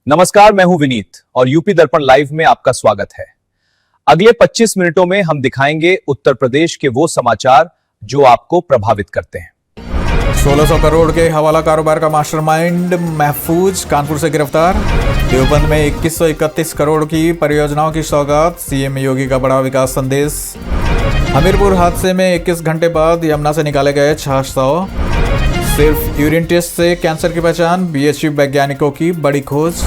नमस्कार, मैं हूं विनीत और यूपी दर्पण लाइव में आपका स्वागत है। अगले 25 मिनटों में हम दिखाएंगे उत्तर प्रदेश के वो समाचार जो आपको प्रभावित करते हैं। 1600 करोड़ के हवाला कारोबार का मास्टरमाइंड महफूज कानपुर से गिरफ्तार। देवबंद में 2131 करोड़ की परियोजनाओं की सौगात, सीएम योगी का बड़ा विकास संदेश। हमीरपुर हादसे में 21 घंटे बाद यमुना से निकाले गए 600। सिर्फ यूरिन टेस्ट से कैंसर की पहचान, बीएचयू वैज्ञानिकों की बड़ी खोज।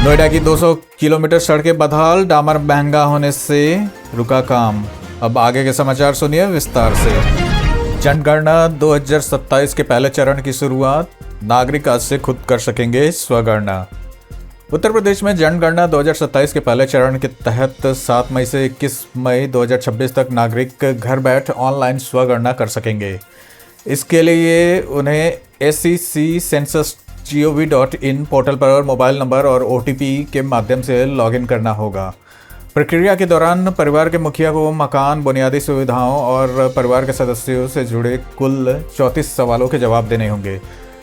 नोएडा की 200 किलोमीटर सड़कें बदहाल, डामर महंगा होने से रुका काम। अब आगे के समाचार सुनिए विस्तार से। जनगणना 2027 के पहले चरण की शुरुआत, नागरिक आज से खुद कर सकेंगे स्वगणना। उत्तर प्रदेश में जनगणना 2027 के पहले चरण के तहत 7 मई से 21 मई 2026 तक नागरिक घर बैठ ऑनलाइन स्वगणना कर सकेंगे। इसके लिए उन्हें SCC census.gov.in पोर्टल पर मोबाइल नंबर और OTP के माध्यम से लॉगिन करना होगा। प्रक्रिया के दौरान परिवार के मुखिया को मकान, बुनियादी सुविधाओं और परिवार के सदस्यों से जुड़े कुल 34 सवालों के जवाब देने होंगे।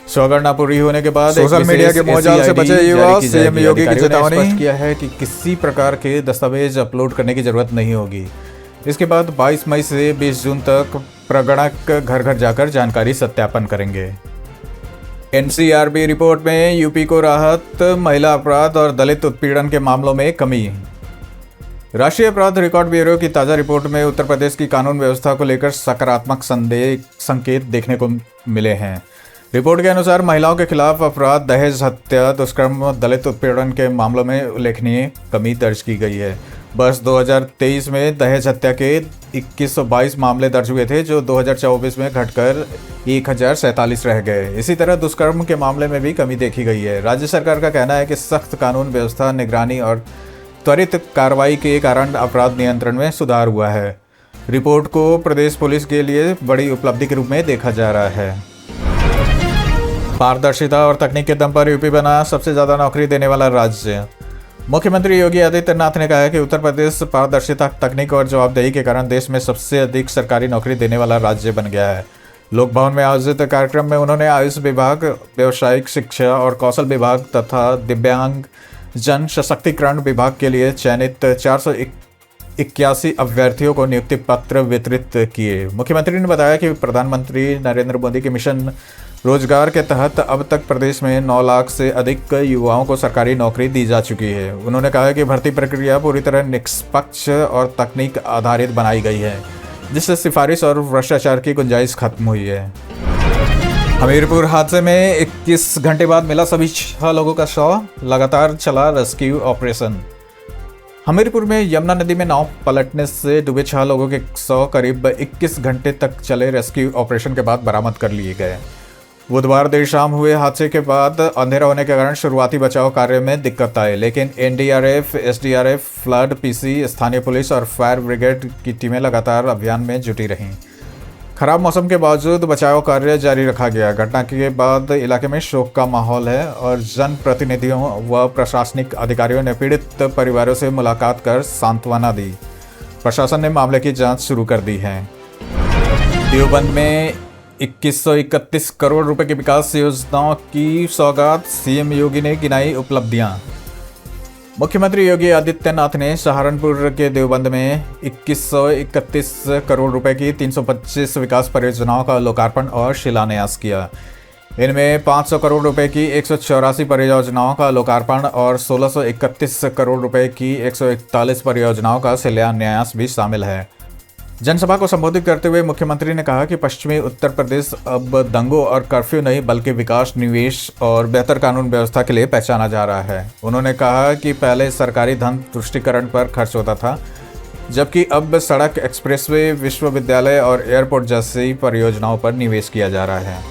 स्वगणना पूरी होने के बाद सोशल मीडिया के मोहजाल से बचे युवा, सीएम योगी की चेतावनी। स्पष्ट किया है कि किसी प्रकार के दस्तावेज अपलोड करने की जरूरत नहीं होगी। इसके बाद 22 मई से 20 जून तक प्रगणक घर घर जाकर जानकारी सत्यापन करेंगे। NCRB रिपोर्ट में यूपी को राहत, महिला अपराध और दलित उत्पीड़न के मामलों में कमी। राष्ट्रीय अपराध रिकॉर्ड ब्यूरो की ताज़ा रिपोर्ट में उत्तर प्रदेश की कानून व्यवस्था को लेकर सकारात्मक संकेत देखने को मिले हैं। रिपोर्ट के अनुसार महिलाओं के खिलाफ अपराध, दहेज हत्या, दुष्कर्म, दलित उत्पीड़न के मामलों में उल्लेखनीय कमी दर्ज की गई है। वर्ष 2023 में दहेज हत्या के 2122 मामले दर्ज हुए थे, जो 2024 में घटकर 1047 रह गए। इसी तरह दुष्कर्म के मामले में भी कमी देखी गई है। राज्य सरकार का कहना है कि सख्त कानून व्यवस्था, निगरानी और त्वरित कार्रवाई के कारण अपराध नियंत्रण में सुधार हुआ है। रिपोर्ट को प्रदेश पुलिस के लिए बड़ी उपलब्धि के रूप में देखा जा रहा है। पारदर्शिता और तकनीक के दम पर यूपी बना सबसे ज़्यादा नौकरी देने वाला राज्य। मुख्यमंत्री योगी आदित्यनाथ ने कहा है कि उत्तर प्रदेश पारदर्शिता, तकनीक और जवाबदेही के कारण देश में सबसे अधिक सरकारी नौकरी देने वाला राज्य बन गया है। लोक भवन में आयोजित कार्यक्रम में उन्होंने आयुष विभाग, व्यावसायिक शिक्षा और कौशल विभाग तथा दिव्यांग जन सशक्तिकरण विभाग के लिए चयनित 481 अभ्यर्थियों को नियुक्ति पत्र वितरित किए। मुख्यमंत्री ने बताया कि प्रधानमंत्री नरेंद्र मोदी के मिशन रोजगार के तहत अब तक प्रदेश में 9 लाख से अधिक युवाओं को सरकारी नौकरी दी जा चुकी है। उन्होंने कहा कि भर्ती प्रक्रिया पूरी तरह निष्पक्ष और तकनीक आधारित बनाई गई है, जिससे सिफारिश और भ्रष्टाचार की गुंजाइश खत्म हुई है। हमीरपुर हादसे में 21 घंटे बाद मिला सभी 6 लोगों का शव, लगातार चला रेस्क्यू ऑपरेशन। हमीरपुर में यमुना नदी में नाव पलटने से डूबे 6 लोगों के शव करीब 21 घंटे तक चले रेस्क्यू ऑपरेशन के बाद बरामद कर लिए गए। बुधवार देर शाम हुए हादसे के बाद अंधेरा होने के कारण शुरुआती बचाव कार्य में दिक्कत आई, लेकिन NDRF, SDRF, फ्लड, PC, स्थानीय पुलिस और फायर ब्रिगेड की टीमें लगातार अभियान में जुटी रहीं। खराब मौसम के बावजूद बचाव कार्य जारी रखा गया। घटना के बाद इलाके में शोक का माहौल है और जनप्रतिनिधियों व प्रशासनिक अधिकारियों ने पीड़ित परिवारों से मुलाकात कर सांत्वना दी। प्रशासन ने मामले की जांच शुरू कर दी है। देवबंद में 2131 करोड़ रुपए की विकास योजनाओं की सौगात, सीएम योगी ने गिनाई उपलब्धियां। मुख्यमंत्री योगी आदित्यनाथ ने सहारनपुर के देवबंद में 2131 करोड़ रुपए की 325 विकास परियोजनाओं का लोकार्पण और शिलान्यास किया। इनमें 500 करोड़ रुपए की 184 परियोजनाओं का लोकार्पण और 1631 करोड़ रुपए की 141 परियोजनाओं का शिलान्यास भी शामिल है। जनसभा को संबोधित करते हुए मुख्यमंत्री ने कहा कि पश्चिमी उत्तर प्रदेश अब दंगों और कर्फ्यू नहीं बल्कि विकास, निवेश और बेहतर कानून व्यवस्था के लिए पहचाना जा रहा है। उन्होंने कहा कि पहले सरकारी धन तुष्टिकरण पर खर्च होता था, जबकि अब सड़क, एक्सप्रेसवे, विश्वविद्यालय और एयरपोर्ट जैसी परियोजनाओं पर निवेश किया जा रहा है।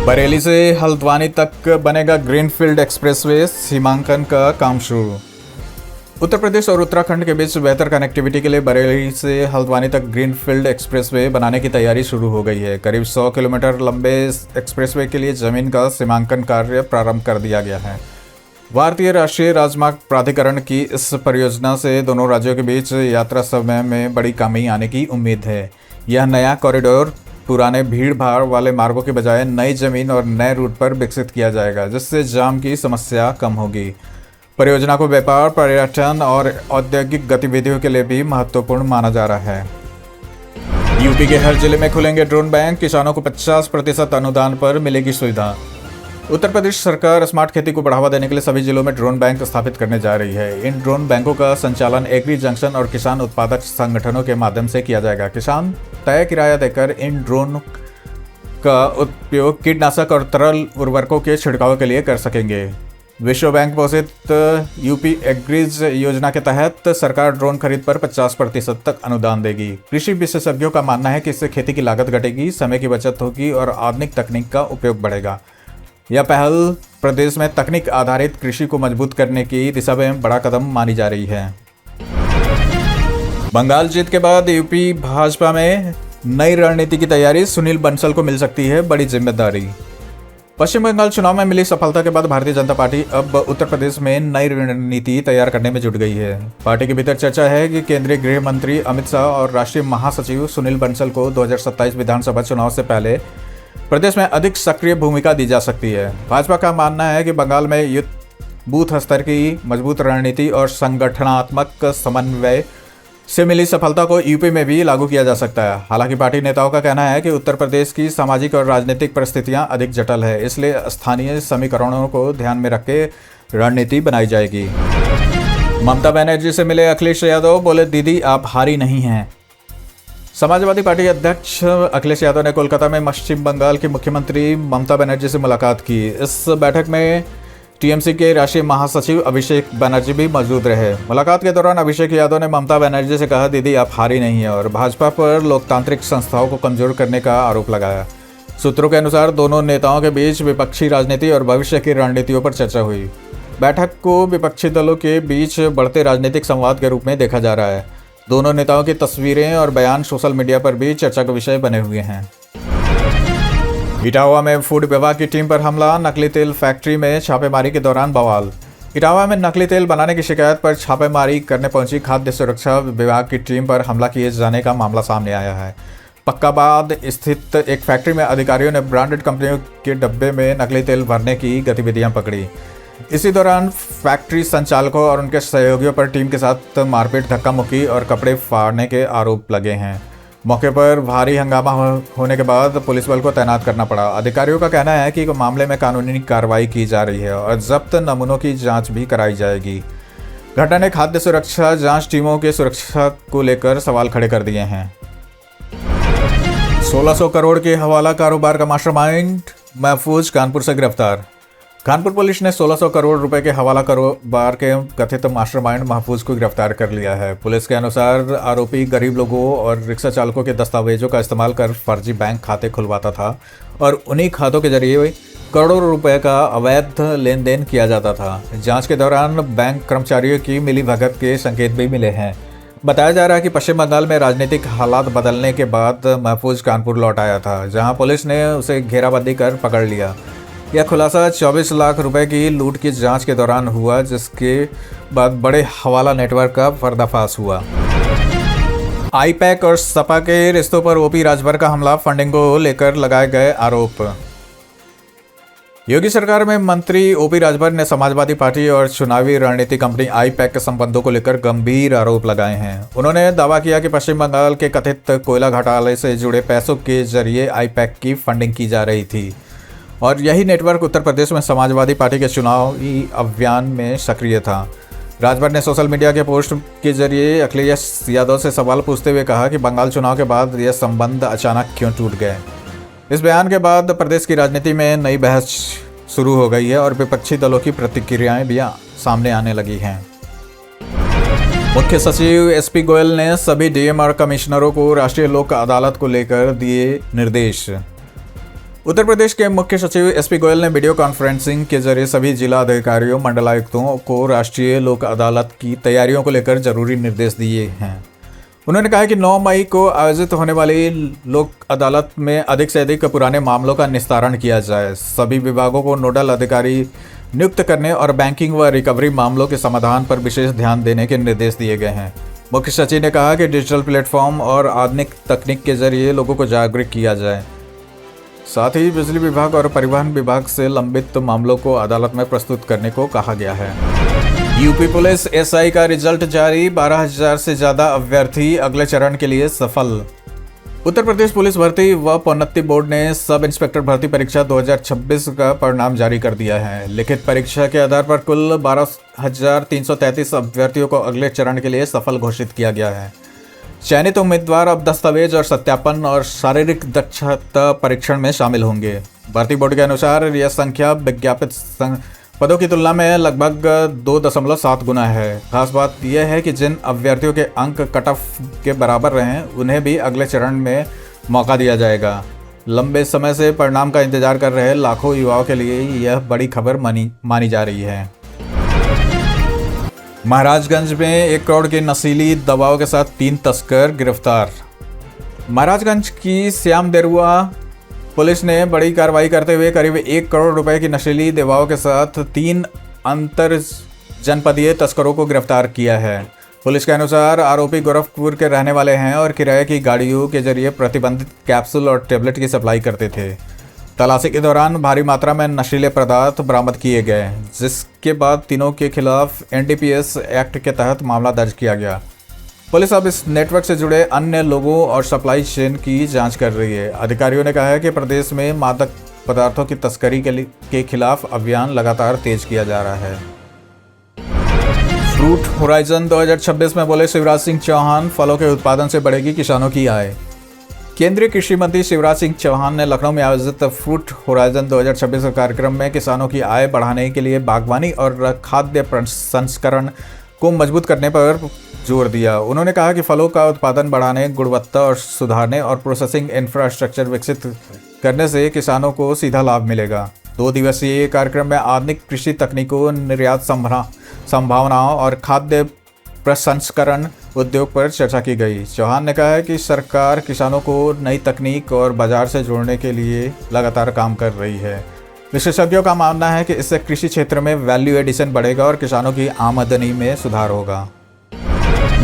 बरेली से हल्द्वानी तक बनेगा ग्रीनफील्ड एक्सप्रेसवे, सीमांकन का काम शुरू। उत्तर प्रदेश और उत्तराखंड के बीच बेहतर कनेक्टिविटी के लिए बरेली से हल्द्वानी तक ग्रीनफील्ड एक्सप्रेसवे बनाने की तैयारी शुरू हो गई है। करीब 100 किलोमीटर लंबे एक्सप्रेसवे के लिए जमीन का सीमांकन कार्य प्रारंभ कर दिया गया है। भारतीय राष्ट्रीय राजमार्ग प्राधिकरण की इस परियोजना से दोनों राज्यों के बीच यात्रा समय में बड़ी कमी आने की उम्मीद है। यह नया कॉरिडोर पुराने भीड़ भाड़ वाले मार्गों के बजाय नई जमीन और नए रूट पर विकसित किया जाएगा, जिससे जाम की समस्या कम होगी। परियोजना को व्यापार, पर्यटन और औद्योगिक गतिविधियों के लिए भी महत्वपूर्ण माना जा रहा है। यूपी के हर जिले में खुलेंगे ड्रोन बैंक, किसानों को 50% अनुदान पर मिलेगी सुविधा। उत्तर प्रदेश सरकार स्मार्ट खेती को बढ़ावा देने के लिए सभी जिलों में ड्रोन बैंक स्थापित करने जा रही है। इन ड्रोन बैंकों का संचालन एग्री जंक्शन और किसान उत्पादक संगठनों के माध्यम से किया जाएगा। किसान तय किराया देकर इन ड्रोन का उपयोग कीटनाशक और तरल उर्वरकों के छिड़काव के लिए कर सकेंगे। विश्व बैंक पोषित यूपी एग्रीज योजना के तहत सरकार ड्रोन खरीद पर 50% तक अनुदान देगी। कृषि विशेषज्ञों का मानना है कि इससे खेती की लागत घटेगी, समय की बचत होगी और आधुनिक तकनीक का उपयोग बढ़ेगा। यह पहल प्रदेश में तकनीक आधारित कृषि को मजबूत करने की दिशा में बड़ा कदम मानी जा रही है। बंगाल जीत के बाद यूपी भाजपा में नई रणनीति की तैयारी, सुनील बंसल को मिल सकती है बड़ी जिम्मेदारी। पश्चिम बंगाल चुनाव में मिली सफलता के बाद भारतीय जनता पार्टी अब उत्तर प्रदेश में नई रणनीति तैयार करने में जुट गई है। पार्टी के भीतर चर्चा है कि केंद्रीय गृह मंत्री अमित शाह और राष्ट्रीय महासचिव सुनील बंसल को 2027 विधानसभा चुनाव से पहले प्रदेश में अधिक सक्रिय भूमिका दी जा सकती है। भाजपा का मानना है कि बंगाल में युद्ध बूथ स्तर की मजबूत रणनीति और संगठनात्मक समन्वय से मिली सफलता को यूपी में भी लागू किया जा सकता है। हालांकि पार्टी नेताओं का कहना है कि उत्तर प्रदेश की सामाजिक और राजनीतिक परिस्थितियां अधिक जटिल है, इसलिए स्थानीय समीकरणों को ध्यान में रख के रणनीति बनाई जाएगी। ममता बनर्जी से मिले अखिलेश यादव, बोले दीदी आप हारी नहीं हैं। समाजवादी पार्टी अध्यक्ष अखिलेश यादव ने कोलकाता में पश्चिम बंगाल की मुख्यमंत्री ममता बनर्जी से मुलाकात की। इस बैठक में टीएमसी के राष्ट्रीय महासचिव अभिषेक बनर्जी भी मौजूद रहे। मुलाकात के दौरान अभिषेक यादव ने ममता बनर्जी से कहा, दीदी आप हारी नहीं है, और भाजपा पर लोकतांत्रिक संस्थाओं को कमजोर करने का आरोप लगाया। सूत्रों के अनुसार दोनों नेताओं के बीच विपक्षी राजनीति और भविष्य की रणनीतियों पर चर्चा हुई। बैठक को विपक्षी दलों के बीच बढ़ते राजनीतिक संवाद के रूप में देखा जा रहा है। दोनों नेताओं की तस्वीरें और बयान सोशल मीडिया पर भी चर्चा का विषय बने हुए हैं। इटावा में फूड विभाग की टीम पर हमला, नकली तेल फैक्ट्री में छापेमारी के दौरान बवाल। इटावा में नकली तेल बनाने की शिकायत पर छापेमारी करने पहुंची खाद्य सुरक्षा विभाग की टीम पर हमला किए जाने का मामला सामने आया है। पक्काबाद स्थित एक फैक्ट्री में अधिकारियों ने ब्रांडेड कंपनियों के डब्बे में नकली तेल भरने की गतिविधियां पकड़ी। इसी दौरान फैक्ट्री संचालकों और उनके सहयोगियों पर टीम के साथ मारपीट, धक्का मुक्की और कपड़े फाड़ने के आरोप लगे हैं। मौके पर भारी हंगामा होने के बाद पुलिस बल को तैनात करना पड़ा। अधिकारियों का कहना है कि मामले में कानूनी कार्रवाई की जा रही है और जब्त नमूनों की जांच भी कराई जाएगी। घटना ने खाद्य सुरक्षा जांच टीमों के सुरक्षा को लेकर सवाल खड़े कर दिए हैं। 1600 करोड़ के हवाला कारोबार का मास्टरमाइंड महफूज कानपुर से गिरफ्तार। कानपुर पुलिस ने 1600 करोड़ रुपए के हवाला कारोबार के कथित मास्टरमाइंड महफूज को गिरफ्तार कर लिया है। पुलिस के अनुसार आरोपी गरीब लोगों और रिक्शा चालकों के दस्तावेजों का इस्तेमाल कर फर्जी बैंक खाते खुलवाता था और उन्हीं खातों के जरिए करोड़ों रुपए का अवैध लेन देन किया जाता था। जांच के दौरान बैंक कर्मचारियों की मिलीभगत के संकेत भी मिले हैं। बताया जा रहा है कि पश्चिम बंगाल में राजनीतिक हालात बदलने के बाद महफूज कानपुर लौट आया था, जहां पुलिस ने उसे घेराबंदी कर पकड़ लिया। यह खुलासा 24 लाख रुपए की लूट की जांच के दौरान हुआ, जिसके बाद बड़े हवाला नेटवर्क का पर्दाफाश हुआ। आईपैक और सपा के रिश्तों पर ओपी राजभर का हमला, फंडिंग को लेकर लगाए गए आरोप। योगी सरकार में मंत्री ओपी राजभर ने समाजवादी पार्टी और चुनावी रणनीति कंपनी आईपैक के संबंधों को लेकर गंभीर आरोप लगाए हैं। उन्होंने दावा किया कि पश्चिम बंगाल के कथित कोयला घोटाले से जुड़े पैसों के जरिए आईपैक की फंडिंग की जा रही थी और यही नेटवर्क उत्तर प्रदेश में समाजवादी पार्टी के चुनावी अभियान में सक्रिय था। राजभर ने सोशल मीडिया के पोस्ट के जरिए अखिलेश यादव से सवाल पूछते हुए कहा कि बंगाल चुनाव के बाद यह संबंध अचानक क्यों टूट गए। इस बयान के बाद प्रदेश की राजनीति में नई बहस शुरू हो गई है और विपक्षी दलों की प्रतिक्रियाएं भी सामने आने लगी हैं। मुख्य सचिव एसपी गोयल ने सभी डीएम और कमिश्नरों को राष्ट्रीय लोक अदालत को लेकर दिए निर्देश। उत्तर प्रदेश के मुख्य सचिव एसपी गोयल ने वीडियो कॉन्फ्रेंसिंग के जरिए सभी जिला अधिकारियों, मंडलायुक्तों को राष्ट्रीय लोक अदालत की तैयारियों को लेकर जरूरी निर्देश दिए हैं। उन्होंने कहा कि 9 मई को आयोजित होने वाली लोक अदालत में अधिक से अधिक पुराने मामलों का निस्तारण किया जाए। सभी विभागों को नोडल अधिकारी नियुक्त करने और बैंकिंग व रिकवरी मामलों के समाधान पर विशेष ध्यान देने के निर्देश दिए गए हैं। मुख्य सचिव ने कहा कि डिजिटल प्लेटफॉर्म और आधुनिक तकनीक के जरिए लोगों को जागरूक किया जाए। साथ ही बिजली विभाग और परिवहन विभाग से लंबित मामलों को अदालत में प्रस्तुत करने को कहा गया है। यूपी पुलिस एसआई का रिजल्ट जारी, 12,000 से ज्यादा अभ्यर्थी अगले चरण के लिए सफल। उत्तर प्रदेश पुलिस भर्ती व प्रोन्नति बोर्ड ने सब इंस्पेक्टर भर्ती परीक्षा 2026 का परिणाम जारी कर दिया है। लिखित परीक्षा के आधार पर कुल 12,333 अभ्यर्थियों को अगले चरण के लिए सफल घोषित किया गया है। चयनित उम्मीदवार अब दस्तावेज और सत्यापन और शारीरिक दक्षता परीक्षण में शामिल होंगे। भर्ती बोर्ड के अनुसार यह संख्या विज्ञापित पदों की तुलना में लगभग 2.7 गुना है। खास बात यह है कि जिन अभ्यर्थियों के अंक कट ऑफ के बराबर रहे उन्हें भी अगले चरण में मौका दिया जाएगा। लंबे समय से परिणाम का इंतजार कर रहे लाखों युवाओं के लिए यह बड़ी खबर मानी जा रही है। महाराजगंज में 1 करोड़ की नशीली दवाओं के साथ 3 तस्कर गिरफ्तार। महाराजगंज की श्याम देरुआ पुलिस ने बड़ी कार्रवाई करते हुए करीब 1 करोड़ रुपए की नशीली दवाओं के साथ 3 अंतर जनपदीय तस्करों को गिरफ्तार किया है। पुलिस के अनुसार आरोपी गोरखपुर के रहने वाले हैं और किराए की गाड़ियों के जरिए प्रतिबंधित कैप्सूल और टेबलेट की सप्लाई करते थे। तलाशी के दौरान भारी मात्रा में नशीले पदार्थ बरामद किए गए, जिसके बाद तीनों के खिलाफ NDPS एक्ट के तहत मामला दर्ज किया गया। पुलिस अब इस नेटवर्क से जुड़े अन्य लोगों और सप्लाई चेन की जांच कर रही है। अधिकारियों ने कहा है कि प्रदेश में मादक पदार्थों की तस्करी के खिलाफ अभियान लगातार तेज किया जा रहा है। फ्रूट होराइजन 2026 में बोले शिवराज सिंह चौहान, फलों के उत्पादन से बढ़ेगी किसानों की आय। केंद्रीय कृषि मंत्री शिवराज सिंह चौहान ने लखनऊ में आयोजित फ्रूट होराइजन 2026 कार्यक्रम में किसानों की आय बढ़ाने के लिए बागवानी और खाद्य प्रसंस्करण को मजबूत करने पर जोर दिया। उन्होंने कहा कि फलों का उत्पादन बढ़ाने, गुणवत्ता और सुधारने और प्रोसेसिंग इंफ्रास्ट्रक्चर विकसित करने से किसानों को सीधा लाभ मिलेगा। 2 दिवसीय कार्यक्रम में आधुनिक कृषि तकनीकों, निर्यात संभावनाओं और खाद्य प्रसंस्करण उद्योग पर चर्चा की गई। चौहान ने कहा है कि सरकार किसानों को नई तकनीक और बाजार से जोड़ने के लिए लगातार काम कर रही है। विशेषज्ञों का मानना है कि इससे कृषि क्षेत्र में वैल्यू एडिशन बढ़ेगा और किसानों की आमदनी में सुधार होगा।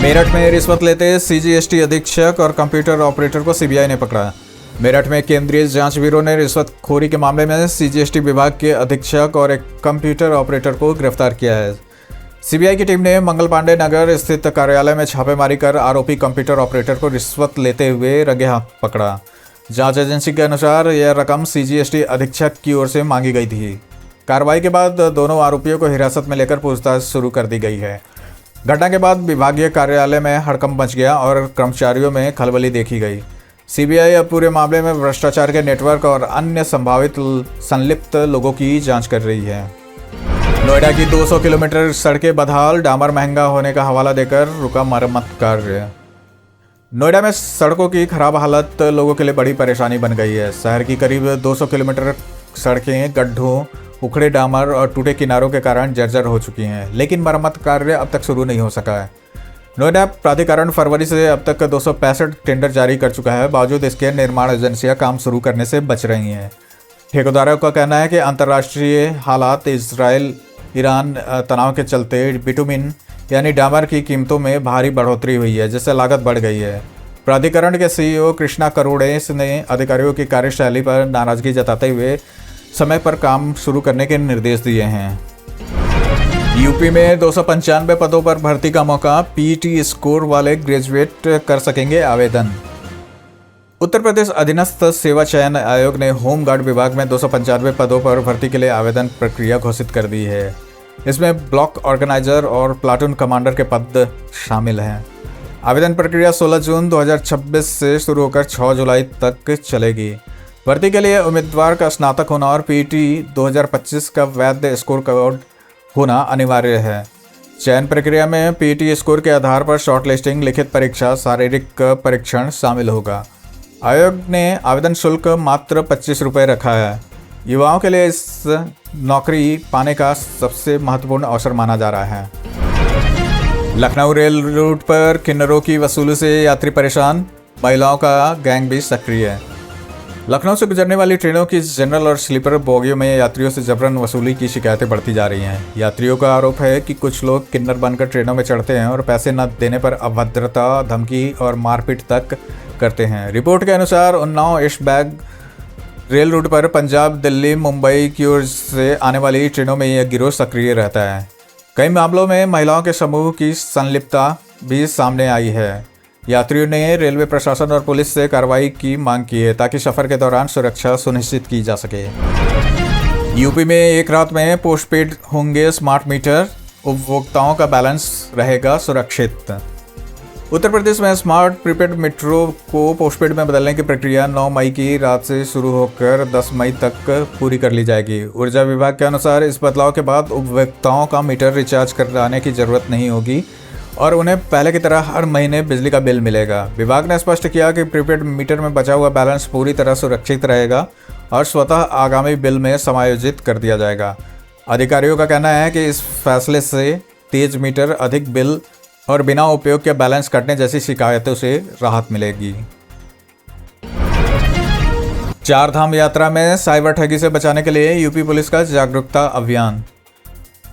मेरठ में रिश्वत लेते CGST अधीक्षक और कंप्यूटर ऑपरेटर को CBI ने पकड़ा। मेरठ में केंद्रीय जांच ब्यूरो ने रिश्वतखोरी के मामले में CGST विभाग के अधीक्षक और एक कंप्यूटर ऑपरेटर को गिरफ्तार किया है। CBI की टीम ने मंगल पांडे नगर स्थित कार्यालय में छापेमारी कर आरोपी कंप्यूटर ऑपरेटर को रिश्वत लेते हुए रंगे हाथ पकड़ा। जांच एजेंसी के अनुसार यह रकम CGST अधीक्षक की ओर से मांगी गई थी। कार्रवाई के बाद दोनों आरोपियों को हिरासत में लेकर पूछताछ शुरू कर दी गई है। घटना के बाद विभागीय कार्यालय में हड़कंप मच गया और कर्मचारियों में खलबली देखी गई। CBI अब पूरे मामले में भ्रष्टाचार के नेटवर्क और अन्य संभावित संलिप्त लोगों की जांच कर रही है। नोएडा की 200 किलोमीटर सड़कें बदहाल, डामर महंगा होने का हवाला देकर रुका मरम्मत कार्य। नोएडा में सड़कों की खराब हालत लोगों के लिए बड़ी परेशानी बन गई है। शहर की करीब 200 किलोमीटर सड़कें गड्ढों, उखड़े डामर और टूटे किनारों के कारण जर्जर हो चुकी हैं, लेकिन मरम्मत कार्य अब तक शुरू नहीं हो सका है। नोएडा प्राधिकरण फरवरी से अब तक 265 टेंडर जारी कर चुका है। बावजूद इसके निर्माण एजेंसियां काम शुरू करने से बच रही हैं। ठेकेदारों का कहना है कि अंतर्राष्ट्रीय हालात, इजराइल ईरान तनाव के चलते बिटुमिन यानी डामर की कीमतों में भारी बढ़ोतरी हुई है, जिससे लागत बढ़ गई है। प्राधिकरण के CEO कृष्णा करोड़ेस ने अधिकारियों की कार्यशैली पर नाराजगी जताते हुए समय पर काम शुरू करने के निर्देश दिए हैं। यूपी में 295 पदों पर भर्ती का मौका, PET स्कोर वाले ग्रेजुएट कर सकेंगे आवेदन। उत्तर प्रदेश अधीनस्थ सेवा चयन आयोग ने होमगार्ड विभाग में 295 पदों पर भर्ती के लिए आवेदन प्रक्रिया घोषित कर दी है। इसमें ब्लॉक ऑर्गेनाइजर और प्लाटून कमांडर के पद शामिल हैं। आवेदन प्रक्रिया 16 जून 2026 से शुरू होकर 6 जुलाई तक चलेगी। भर्ती के लिए उम्मीदवार का स्नातक होना और PET 2025 का वैध स्कोर कोड होना अनिवार्य है। चयन प्रक्रिया में PET स्कोर के आधार पर शॉर्टलिस्टिंग, लिखित परीक्षा, शारीरिक परीक्षण शामिल होगा। आयोग ने आवेदन शुल्क मात्र 25 रुपये रखा है। युवाओं के लिए इस नौकरी पाने का सबसे महत्वपूर्ण अवसर माना जा रहा है। लखनऊ रेल रूट पर किन्नरों की वसूली से यात्री परेशान, महिलाओं का गैंग भी सक्रिय है। लखनऊ से गुजरने वाली ट्रेनों की जनरल और स्लीपर बोगियों में यात्रियों से जबरन वसूली की शिकायतें बढ़ती जा रही हैं। यात्रियों का आरोप है कि कुछ लोग किन्नर बनकर ट्रेनों में चढ़ते हैं और पैसे न देने पर अभद्रता, धमकी और मारपीट तक करते हैं। रिपोर्ट के अनुसार उन्नाव ईस्टबैग रेल रूट पर पंजाब, दिल्ली, मुंबई की ओर से आने वाली ट्रेनों में यह गिरोह सक्रिय रहता है। कई मामलों में महिलाओं के समूह की संलिप्तता भी सामने आई है। यात्रियों ने रेलवे प्रशासन और पुलिस से कार्रवाई की मांग की है ताकि सफर के दौरान सुरक्षा सुनिश्चित की जा सके। यूपी में एक रात में पोस्टपेड होंगे स्मार्ट मीटर, उपभोक्ताओं का बैलेंस रहेगा सुरक्षित। उत्तर प्रदेश में स्मार्ट प्रीपेड मीटरों को पोस्टपेड में बदलने की प्रक्रिया 9 मई की रात से शुरू होकर 10 मई तक पूरी कर ली जाएगी। ऊर्जा विभाग के अनुसार इस बदलाव के बाद उपभोक्ताओं का मीटर रिचार्ज कराने की जरूरत नहीं होगी और उन्हें पहले की तरह हर महीने बिजली का बिल मिलेगा। विभाग ने स्पष्ट किया कि प्रीपेड मीटर में बचा हुआ बैलेंस पूरी तरह सुरक्षित रहेगा और स्वतः आगामी बिल में समायोजित कर दिया जाएगा। अधिकारियों का कहना है कि इस फैसले से तेज मीटर, अधिक बिल और बिना उपयोग के बैलेंस कटने जैसी शिकायतों से राहत मिलेगी। चार धाम यात्रा में साइबर ठगी से बचाने के लिए यूपी पुलिस का जागरूकता अभियान।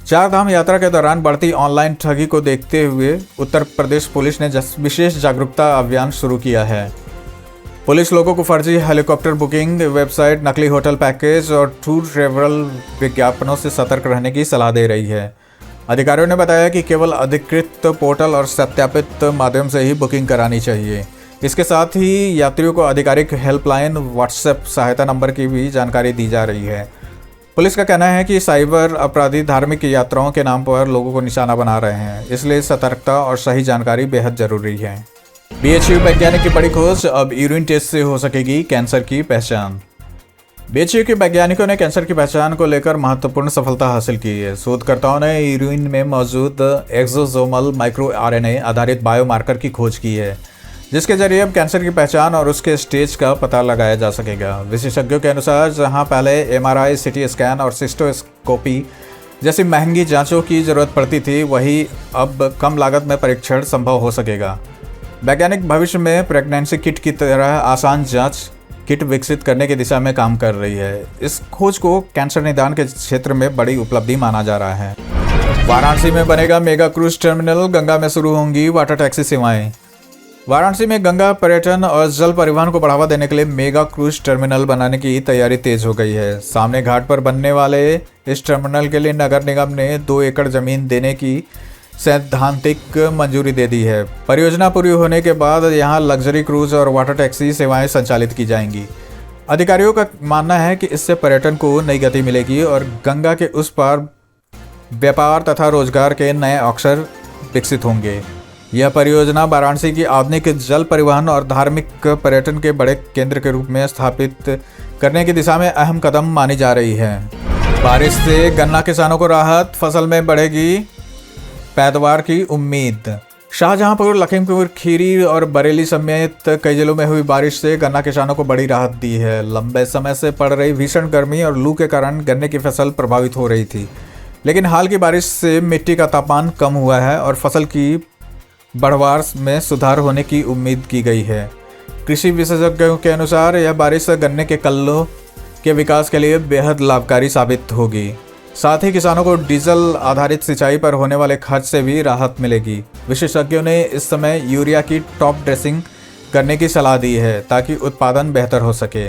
चार धाम यात्रा के दौरान बढ़ती ऑनलाइन ठगी को देखते हुए उत्तर प्रदेश पुलिस ने विशेष जागरूकता अभियान शुरू किया है। पुलिस लोगों को फर्जी हेलीकॉप्टर बुकिंग वेबसाइट, नकली होटल पैकेज और टूर ट्रैवल विज्ञापनों से सतर्क रहने की सलाह दे रही है। अधिकारियों ने बताया कि केवल अधिकृत पोर्टल और सत्यापित माध्यम से ही बुकिंग करानी चाहिए। इसके साथ ही यात्रियों को आधिकारिक हेल्पलाइन, व्हाट्सएप सहायता नंबर की भी जानकारी दी जा रही है। पुलिस का कहना है कि साइबर अपराधी धार्मिक यात्राओं के नाम पर लोगों को निशाना बना रहे हैं, इसलिए सतर्कता और सही जानकारी बेहद जरूरी है। बीएचयू वैज्ञानिक की बड़ी खोज, अब यूरिन टेस्ट से हो सकेगी कैंसर की पहचान। बीएचयू के वैज्ञानिकों ने कैंसर की पहचान को लेकर महत्वपूर्ण सफलता हासिल की है। शोधकर्ताओं ने यूरिन में मौजूद एक्सोसोमल माइक्रो आरएनए आधारित बायोमार्कर की खोज की है, जिसके जरिए अब कैंसर की पहचान और उसके स्टेज का पता लगाया जा सकेगा। विशेषज्ञों के अनुसार जहां पहले एमआरआई, सीटी स्कैन और सिस्टोस्कोपी जैसी महंगी जांचों की जरूरत पड़ती थी, वही अब कम लागत में परीक्षण संभव हो सकेगा। वैज्ञानिक भविष्य में प्रेगनेंसी किट की तरह आसान जांच किट विकसित करने की दिशा में काम कर रही है। इस खोज को कैंसर निदान के क्षेत्र में बड़ी उपलब्धि माना जा रहा है। वाराणसी में बनेगा मेगा क्रूज टर्मिनल, गंगा में शुरू होंगी वाटर टैक्सी सेवाएं। वाराणसी में गंगा पर्यटन और जल परिवहन को बढ़ावा देने के लिए मेगा क्रूज टर्मिनल बनाने की तैयारी तेज हो गई है। सामने घाट पर बनने वाले इस टर्मिनल के लिए नगर निगम ने 2 एकड़ जमीन देने की सैद्धांतिक मंजूरी दे दी है। परियोजना पूरी होने के बाद यहां लग्जरी क्रूज और वाटर टैक्सी सेवाएं संचालित की जाएंगी। अधिकारियों का मानना है कि इससे पर्यटन को नई गति मिलेगी और गंगा के उस पार व्यापार तथा रोजगार के नए अवसर विकसित होंगे। यह परियोजना वाराणसी की आधुनिक जल परिवहन और धार्मिक पर्यटन के बड़े केंद्र के रूप में स्थापित करने की दिशा में अहम कदम मानी जा रही है। बारिश से गन्ना किसानों को राहत, फसल में बढ़ेगी पैदावार की उम्मीद। शाहजहांपुर, लखीमपुर खीरी और बरेली समेत कई जिलों में हुई बारिश से गन्ना किसानों को बड़ी राहत दी है। लंबे समय से पड़ रही भीषण गर्मी और लू के कारण गन्ने की फसल प्रभावित हो रही थी, लेकिन हाल की बारिश से मिट्टी का तापमान कम हुआ है और फसल की बढ़वार में सुधार होने की उम्मीद की गई है। कृषि विशेषज्ञों के अनुसार यह बारिश गन्ने के कल्लों के विकास के लिए बेहद लाभकारी साबित होगी। साथ ही किसानों को डीजल आधारित सिंचाई पर होने वाले खर्च से भी राहत मिलेगी। विशेषज्ञों ने इस समय यूरिया की टॉप ड्रेसिंग करने की सलाह दी है ताकि उत्पादन बेहतर हो सके।